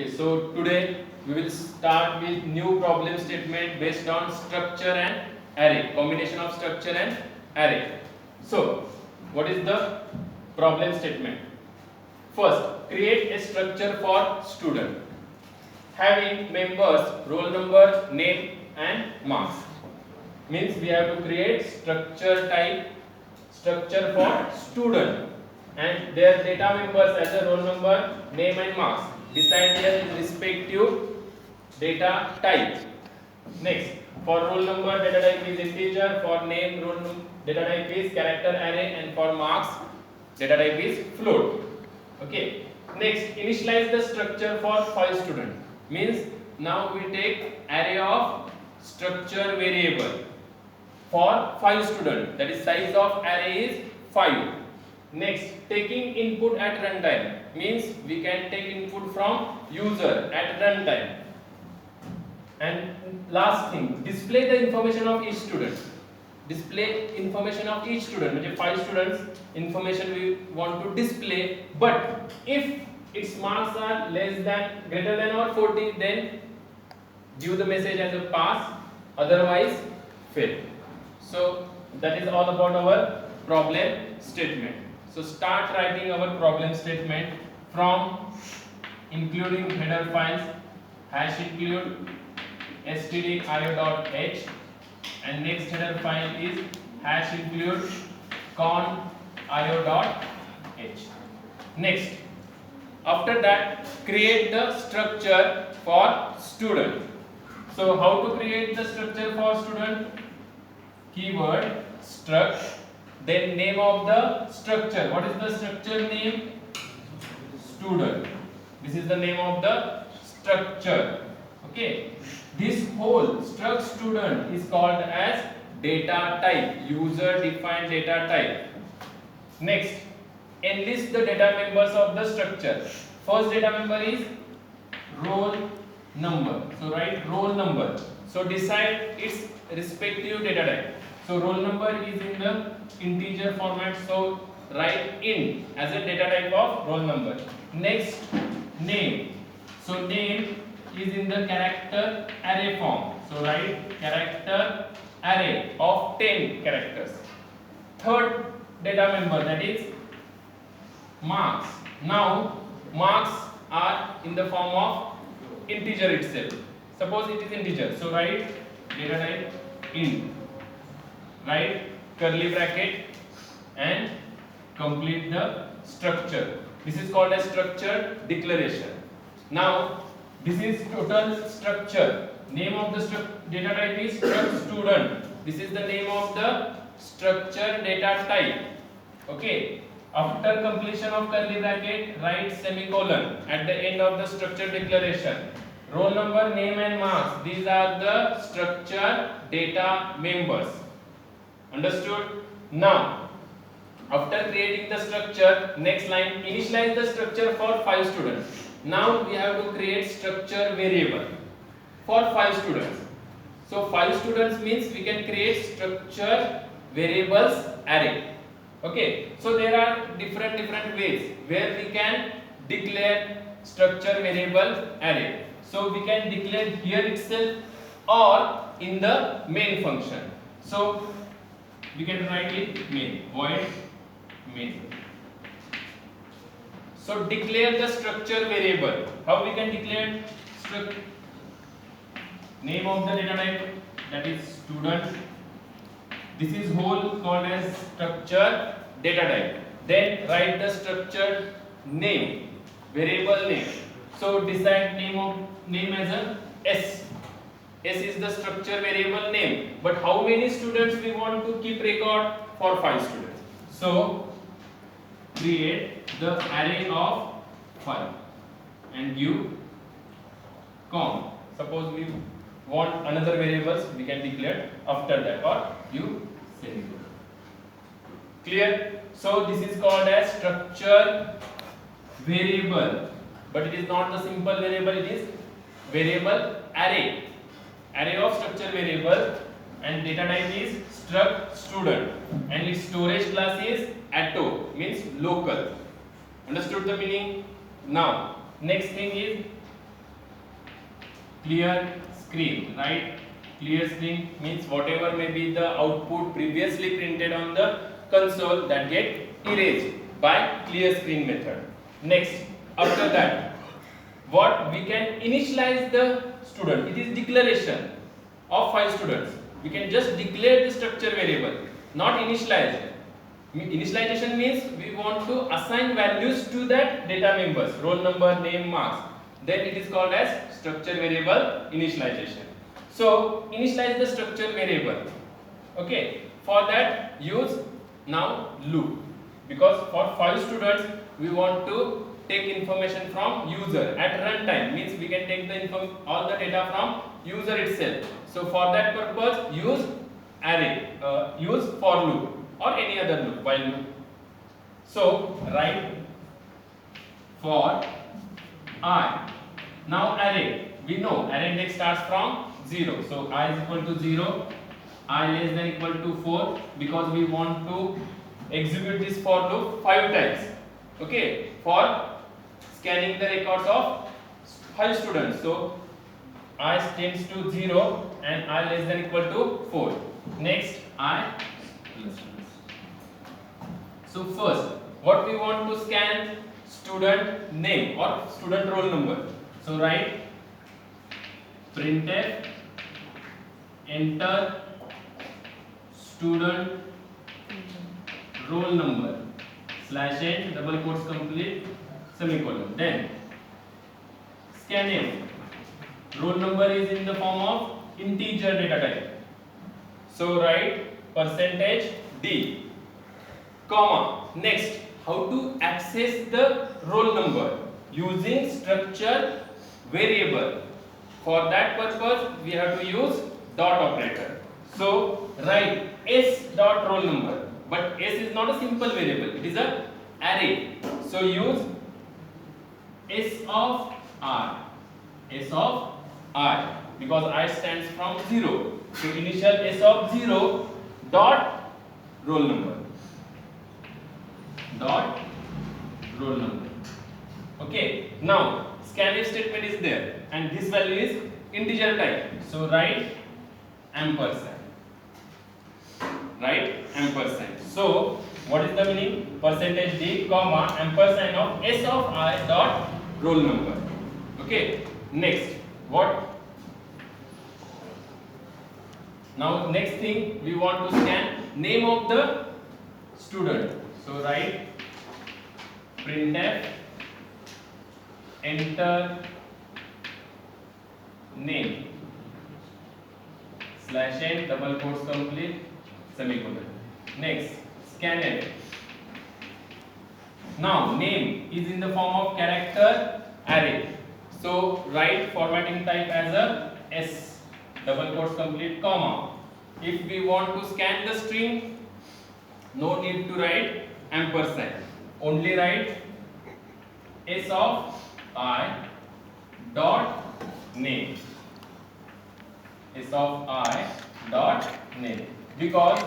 Okay, so today we will start with new problem statement based on structure and array, combination of structure and array. So, what is the problem statement? First, create a structure for student having members, roll number, name and marks. Means we have to create structure structure for student and their data members as a roll number, name and marks. Decide their respective data type. Next, for roll number data type is integer, for name data type is character array, and for marks data type is float. Okay. Next, initialize the structure for 5 students. Means now we take array of structure variable for 5 students. That is size of array is 5. Next, taking input at runtime means we can take input from user at runtime. And last thing, display the information of each student. Display information of each student. Means 5 students information we want to display, but if its marks are greater than or 40, then give the message as a pass, otherwise fail. So that is all about our problem statement. So start writing our problem statement from including header files #include stdio.h, and next header file is #include con.io.h. Next, after that, create the structure for student. So how to create the structure for student? Keyword struct, then name of the structure. What is the structure name? Student. This is the name of the structure. Okay. This whole struct student is called as data type, user defined data type. Next, enlist the data members of the structure. First data member is roll number. So write roll number. So decide its respective data type. So roll number is in the integer format. So write int as a data type of roll number. Next, name. So name is in the character array form. So write character array of 10 characters. Third data member, that is marks. Now marks are in the form of integer itself. Suppose it is integer. So write data type int. Write curly bracket and complete the structure. This is called as structure declaration. Now this is total structure. Name of the data type is struct student. This is the name of the structure data type. Okay. After completion of curly bracket, write semicolon at the end of the structure declaration. Roll number, name and marks. These are the structure data members. Understood? Now, after creating the structure, next line, initialize the structure for 5 students. Now we have to create structure variable for 5 students. So 5 students means we can create structure variables array. Okay, so there are different ways where we can declare structure variable array. So we can declare here itself or in the main function. So we can write it main, void main. So declare the structure variable. How we can declare name of the data type, that is student. This is whole called as structure data type. Then write the structure name, variable name. So decide name as a S. S is the structure variable name. But how many students we want to keep record? For 5 students. So create the array of 5 and give com. Suppose we want another variables, we can declare after that or give semicolon. Clear? So this is called as structure variable, but it is not the simple variable, it is variable array. Array of structure variable, and data type is struct student, and its storage class is atto, means local. Understood the meaning? Now next thing is clear screen, right? Clear screen means whatever may be the output previously printed on the console that get erased by clear screen method. Next, after that, what we can initialize the student. It is declaration of 5 students. We can just declare the structure variable, not initialize. Initialization means we want to assign values to that data members, roll number, name, marks. Then it is called as structure variable initialization. So initialize the structure variable. Okay. For that use now loop, because for 5 students we want to take information from user at runtime, means we can take the all the data from user itself. So for that purpose use array, use for loop or any other loop, while loop. So write for I. Now array, we know array index starts from 0. So I is equal to 0, I less than equal to 4, because we want to execute this for loop 5 times. Okay, for scanning the records of 5 students. So I tends to 0 and I less than equal to 4. Next I. So first, what we want to scan? Student name or student roll number. So write printf enter student roll number slash n double quotes complete semicolon. Then scanf, roll number is in the form of integer data type. So write percentage d, comma. Next, how to access the roll number? Using structure variable. For that purpose we have to use dot operator. So write s dot roll number, but s is not a simple variable, it is a array. So use s of I, because I stands from 0. So initial s of 0 dot roll number, Okay, now scanf statement is there and this value is integer type. So write ampersand. So what is the meaning? Percentage d, comma, ampersand of s of I dot roll number. Okay, next what? Now next thing, we want to scan name of the student. So write printf enter name slash n double quotes complete semicolon. Next scanf. Now name is in the form of character array. So write formatting type as a s double quotes complete comma. If we want to scan the string, no need to write ampersand. Only write s of I dot name. S of I dot name, because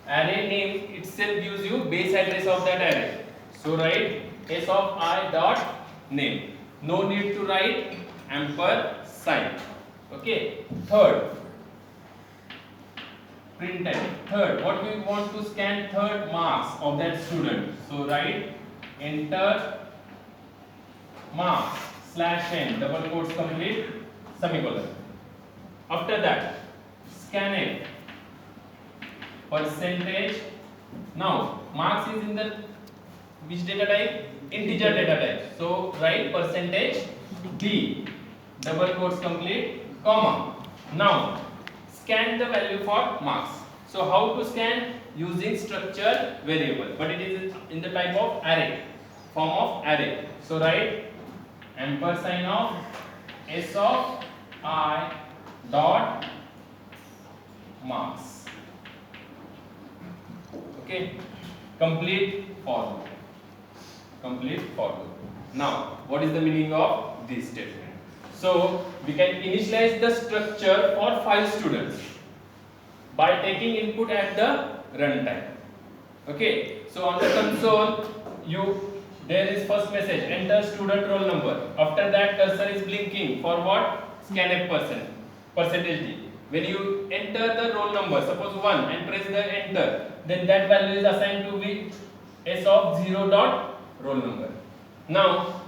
array name itself gives you base address of that array. So write s of I dot name. No need to write ampersand. Okay. Third, printf. Third, what we want to scan? Third, marks of that student. So write enter marks slash n double quotes complete semicolon. After that scanf percentage. Now marks is in the which data type? Integer data type. So write percentage d double quotes complete comma. Now scan the value for marks. So how to scan? Using structure variable, but it is in the type of array, form of array. So write ampersand of s of I dot marks. Okay, complete for loop. Now what is the meaning of this statement? So we can initialize the structure for 5 students by taking input at the runtime. Okay, so on the console there is first message enter student roll number. After that cursor is blinking for what? scanf percentage d. When you enter the roll number, suppose 1, and press the enter, then that value is assigned to be s of 0 dot roll number. Now,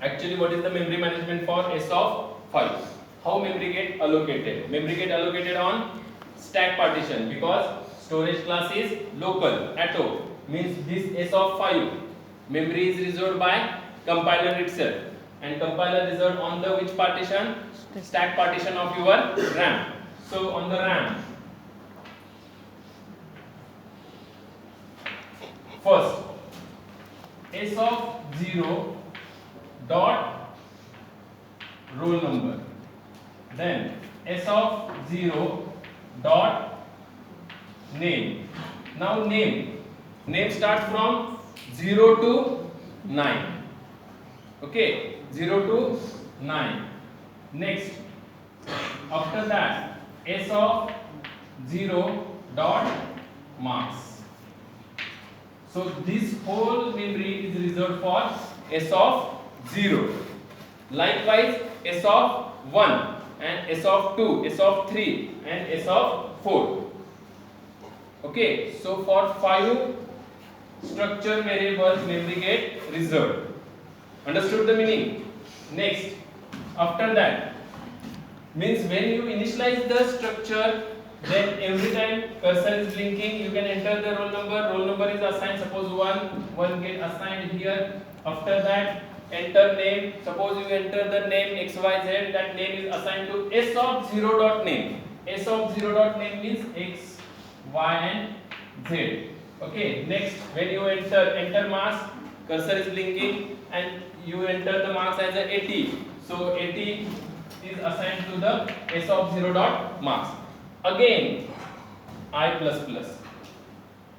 actually, what is the memory management for s of 5? How memory get allocated? Memory get allocated on stack partition, because storage class is local, atto, means this s of 5 memory is reserved by compiler itself, and compiler reserved on the which partition? Stack partition of your RAM. So on the RAM, first s of 0 dot roll number, then s of 0 dot name. Now name starts from 0 to 9. Okay, 0 to 9. Next, after that, s of 0 dot marks. So this whole memory is reserved for s of 0. Likewise, s of 1 and s of 2, s of 3 and s of 4. Okay, so for 5 structure variables memory get reserved. Understood the meaning? Next, after that, means when you initialize the structure, then every time cursor is blinking, you can enter the roll number. Roll number is assigned, suppose 1 get assigned here. After that, enter name. Suppose you enter the name XYZ, that name is assigned to s of 0 dot name. S of 0 dot name means X, Y and Z. Okay, next, when you enter marks, cursor is blinking and you enter the marks as a 80. So 80 is assigned to the s of 0 dot marks. Again, I plus plus.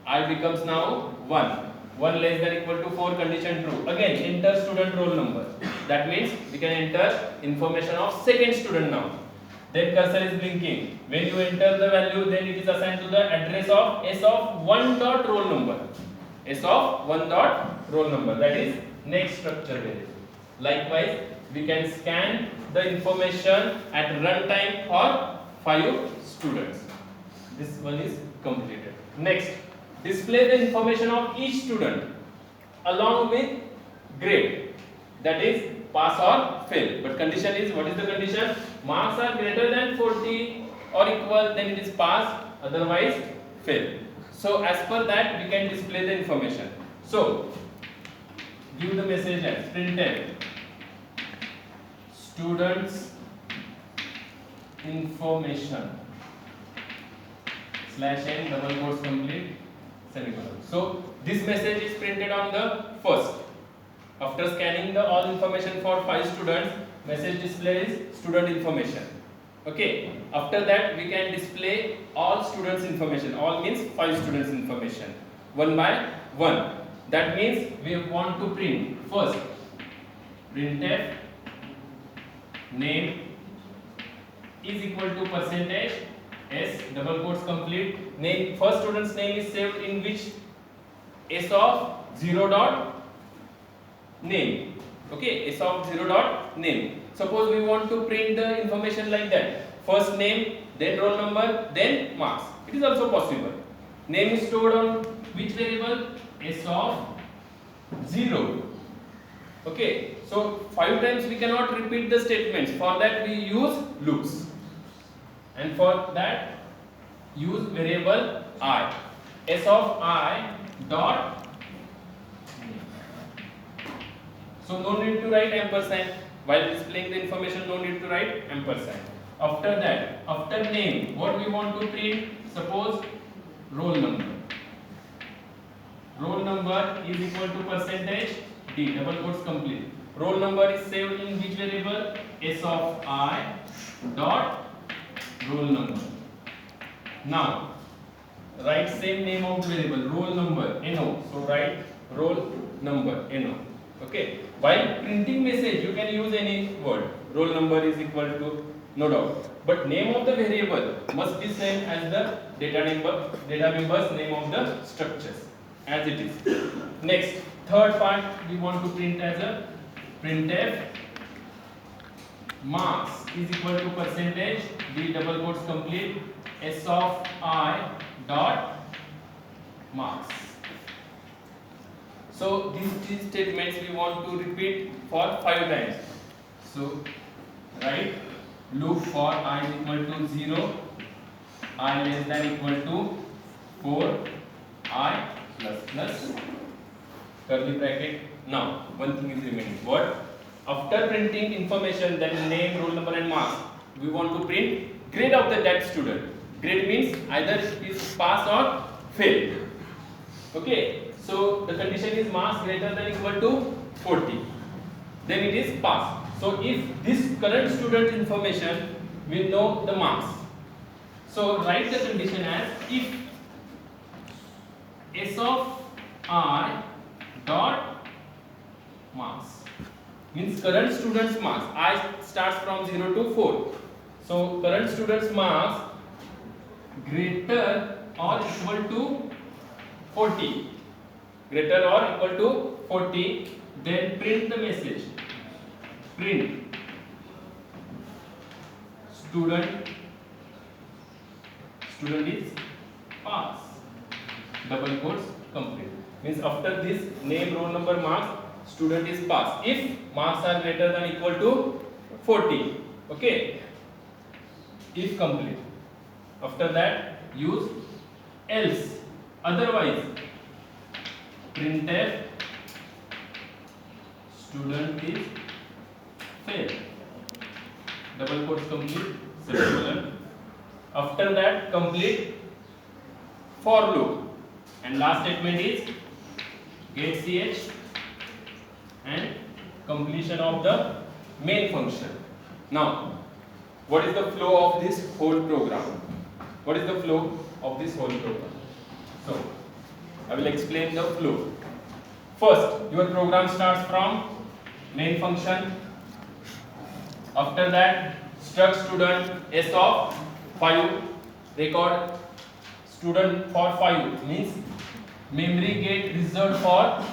I becomes now 1. 1 less than equal to 4, condition true. Again, enter student roll number. That means we can enter information of second student now. Then cursor is blinking. When you enter the value, then it is assigned to the address of s of 1 dot roll number. S of 1 dot roll number. That is next structure variable. Likewise, we can scan the information at runtime for 5 students. This one is completed. Next, display the information of each student along with grade. That is pass or fail. But condition is, what is the condition? Marks are greater than 40 or equal, then it is pass, otherwise fail. So as per that, we can display the information. So give the message as printf students information /n double quotes complete semicolon. So this message is printed on the first. After scanning the all information for 5 students, message displays student information. Okay. After that, we can display all students information. All means 5 students information, one by one. That means we want to print first printf name is equal to percentage s double quotes complete name. First student's name is saved in which? S of 0 dot name. Okay, s of 0 dot name. Suppose we want to print the information like that. First name, then roll number, then marks. It is also possible. Name is stored on which variable? S of 0. Okay, so 5 times we cannot repeat the statements. For that we use loops. And for that use variable I. S of I dot. So no need to write ampersand. While displaying the information, no need to write ampersand. After that, after name, what we want to print? Suppose roll number. Roll number is equal to percentage D, double quotes complete. Roll number is saved in which variable? S of I dot roll number. Now, write same name of the variable, roll number, NO. So write roll number, NO. Okay. While printing message, you can use any word. Roll number is equal to, no doubt. But name of the variable must be same as the data members name of the structures, as it is. Next, third part we want to print as a printf marks is equal to percentage the double quotes complete s of I dot marks. So these three statements we want to repeat for 5 times. So write loop for I is equal to 0, I less than equal to 4, I plus curly bracket. Now one thing is remaining. What? After printing information, that is name, roll number and marks, we want to print grade of that student. Grade means either it is pass or fail. Okay, so the condition is marks greater than equal to 40, then it is pass. So if this current student information, we know the marks. So write the condition as if s of I dot marks means current student's marks. I starts from 0 to 4. So current student's marks greater or equal to 40. Greater or equal to 40. Then print the message. Print student is pass. Double quotes complete. Means after this name, roll number, marks, student is pass if marks are greater than equal to 40. Okay, if complete. After that use else, otherwise printf student is fail. Double quotes complete, semicolon. After that complete for loop, and last statement is get ch and completion of the main function. Now, what is the flow of this whole program? What is the flow of this whole program? So, I will explain the flow. First, your program starts from main function. After that, struct student s of 5, record student for 5 means memory get reserved for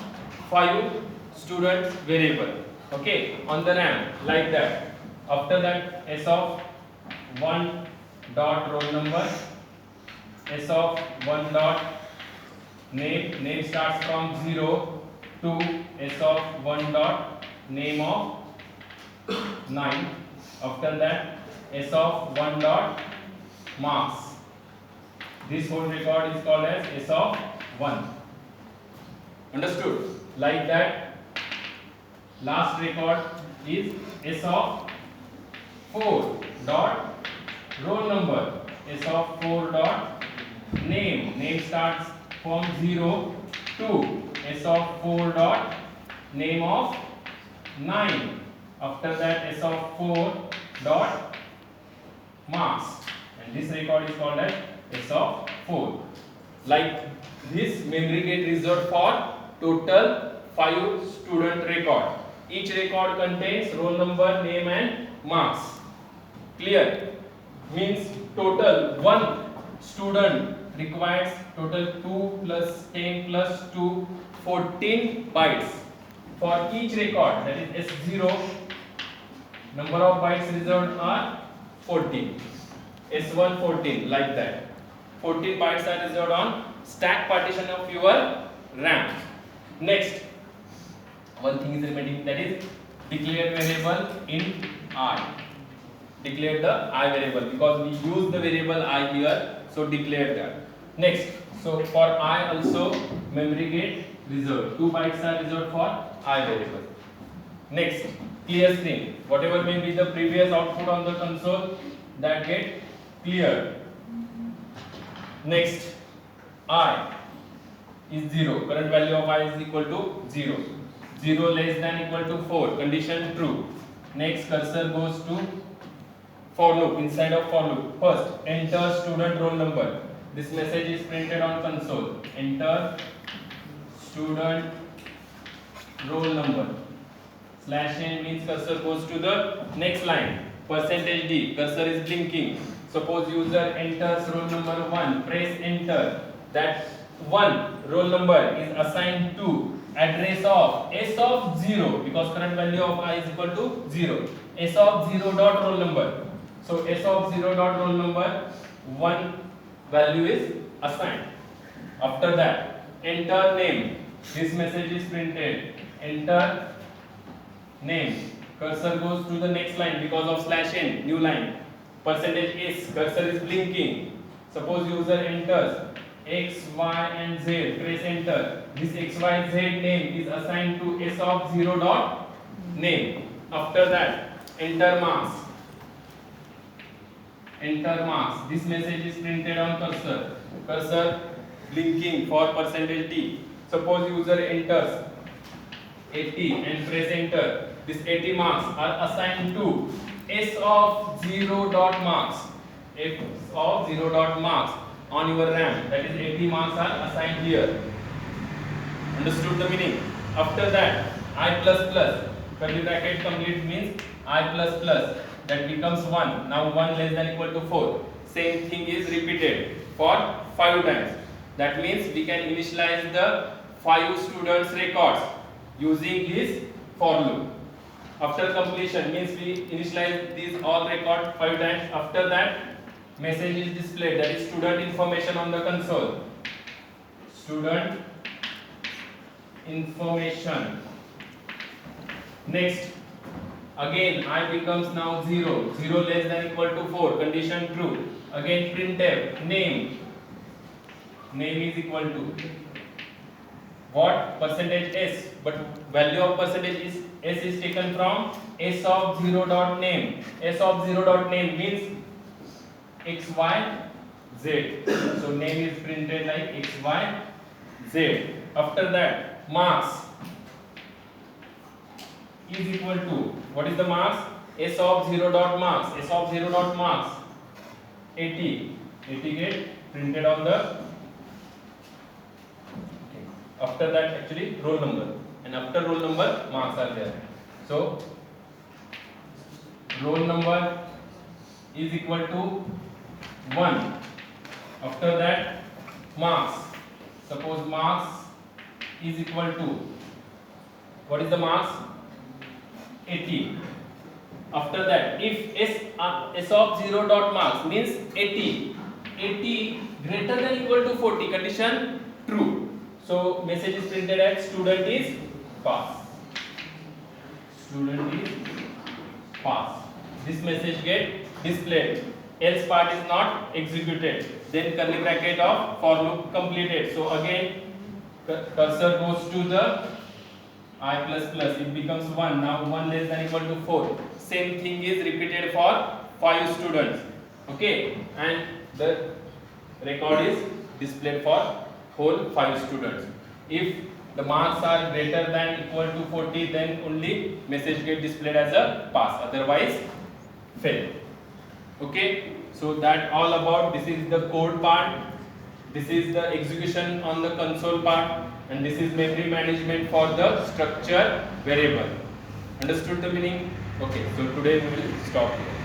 5 student variable, okay, on the RAM, like that. After that s of 1 dot roll number, s of 1 dot name starts from 0 to s of 1 dot name of 9. After that s of 1 dot marks. This whole record is called as s of 1. Understood? Like that. Last record is s of 4 dot roll number, s of 4 dot name starts from 0 to s of 4 dot name of 9. After that s of 4 dot marks, and this record is called as s of 4. Like this, memory get reserved for total 5 student record. Each record contains roll number, name and marks. Clear? Means total 1 student requires total 2 plus 10 plus 2, 14 bytes for each record. That is S0. Number of bytes reserved are 14. S1 14, like that. 14 bytes are reserved on stack partition of your RAM. Next, one thing is remaining, that is declare variable in I. Declare the I variable because we use the variable I here, so declare that. Next, so for I also memory get reserved. 2 bytes are reserved for I variable. Next, clear screen. Whatever may be the previous output on the console, that get cleared. Next, I is 0. Current value of I is equal to 0. 0 less than equal to 4. Condition true. Next, cursor goes to for loop. Inside of for loop, first enter student roll number. This message is printed on console. Enter student roll number. /n means cursor goes to the next line. %d, cursor is blinking. Suppose user enters roll number 1, press enter. That 1 roll number is assigned to address of s of 0 because current value of I is equal to 0. s of 0 dot roll number. So s of 0 dot roll number, one value is assigned. After that, enter name. This message is printed. Enter name. Cursor goes to the next line because of /n, new line. Percentage s, cursor is blinking. Suppose user enters x, y and z, press enter. This x, y, z name is assigned to s of 0 dot name. After that, enter marks. Enter marks. This message is printed on cursor. Cursor blinking for percentage d. Suppose user enters 80 and press enter. This 80 marks are assigned to s of 0 dot marks. S of 0 dot marks on your RAM. That is 80 marks are assigned here. Understood the meaning? After that, I plus plus. Curly bracket complete means I plus plus. That becomes 1. Now 1 less than equal to 4. Same thing is repeated for 5 times. That means we can initialize the 5 students records using this for loop. After completion means we initialize these all record 5 times. After that, message is displayed, that is student information on the console. Student information. Next, again I becomes now 0. 0 less than equal to 4. Condition true. Again printf name. Name is equal to what? Percentage s. But value of percentage is s is taken from s of 0 dot name. S of 0 dot name means x, y, z. So name is printed like x, y, z. After that, marks is equal to, what is the marks? S of 0 dot marks. S of 0 dot marks 80. 80 get printed on the. After that, actually roll number, and after roll number marks are there. So roll number is equal to 1. After that, marks. Suppose marks is equal to, what is the marks? 80. After that, if s of 0 dot marks means 80 greater than equal to 40, condition true. So message is printed as student is pass. Student is pass. This message get displayed. Else part is not executed. Then curly bracket of for loop completed. So again cursor goes to the I plus plus. It becomes 1. Now 1 less than equal to 4. Same thing is repeated for 5 students. Okay, and the record is displayed for whole 5 students. If the marks are greater than equal to 40, then only message get displayed as a pass, otherwise fail. Okay, so that all about, this is the code part, this is the execution on the console part, and this is memory management for the structure variable. Understood the meaning? Okay, so today we will stop here.